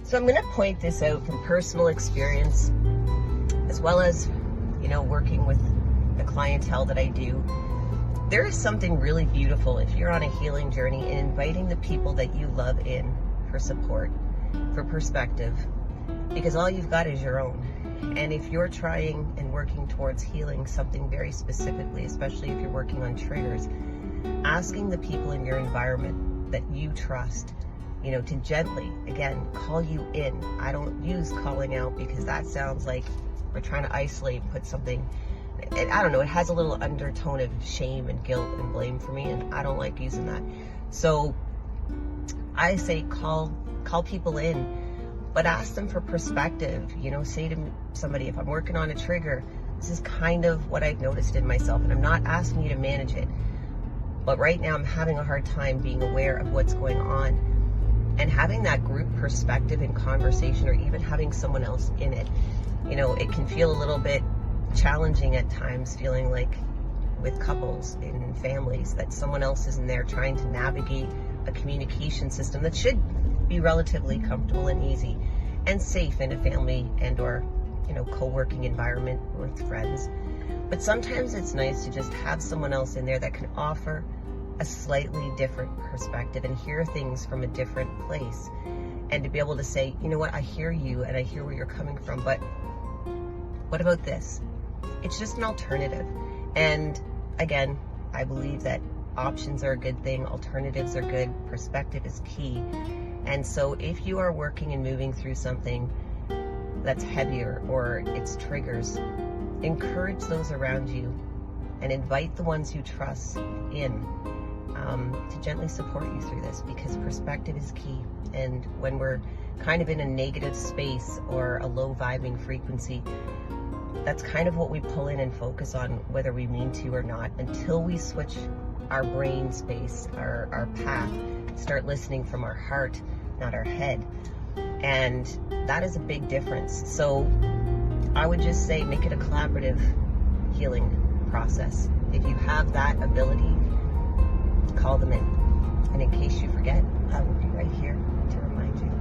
So I'm going to point this out from personal experience, as well as, working with the clientele that I do. There is something really beautiful if you're on a healing journey in inviting the people that you love in for support, for perspective, because all you've got is your own. And if you're trying and working towards healing something very specifically, especially if you're working on triggers, asking the people in your environment that you trust, to gently, again, call you in. I don't use calling out because that sounds like we're trying to isolate and put something, and I don't know, it has a little undertone of shame and guilt and blame for me, and I don't like using that. So I say call people in, but ask them for perspective. Say to somebody, if I'm working on a trigger, this is kind of what I've noticed in myself, and I'm not asking you to manage it, but right now I'm having a hard time being aware of what's going on. And having that group perspective and conversation, or even having someone else in it, it can feel a little bit challenging at times, feeling like with couples and families that someone else is in there trying to navigate a communication system that should be relatively comfortable and easy and safe in a family and or co-working environment with friends. But sometimes it's nice to just have someone else in there that can offer a slightly different perspective and hear things from a different place, and to be able to say, what, I hear you and I hear where you're coming from, but what about this? It's just an alternative. And again, I believe that options are a good thing, alternatives are good, perspective is key. And so if you are working and moving through something that's heavier or it's triggers, encourage those around you and invite the ones you trust in to gently support you through this, because perspective is key. And when we're kind of in a negative space or a low vibing frequency, that's kind of what we pull in and focus on, whether we mean to or not, until we switch our brain space, our path, start listening from our heart, not our head. And that is a big difference. So I would just say, make it a collaborative healing process. If you have that ability, call them in. And in case you forget, I will be right here to remind you.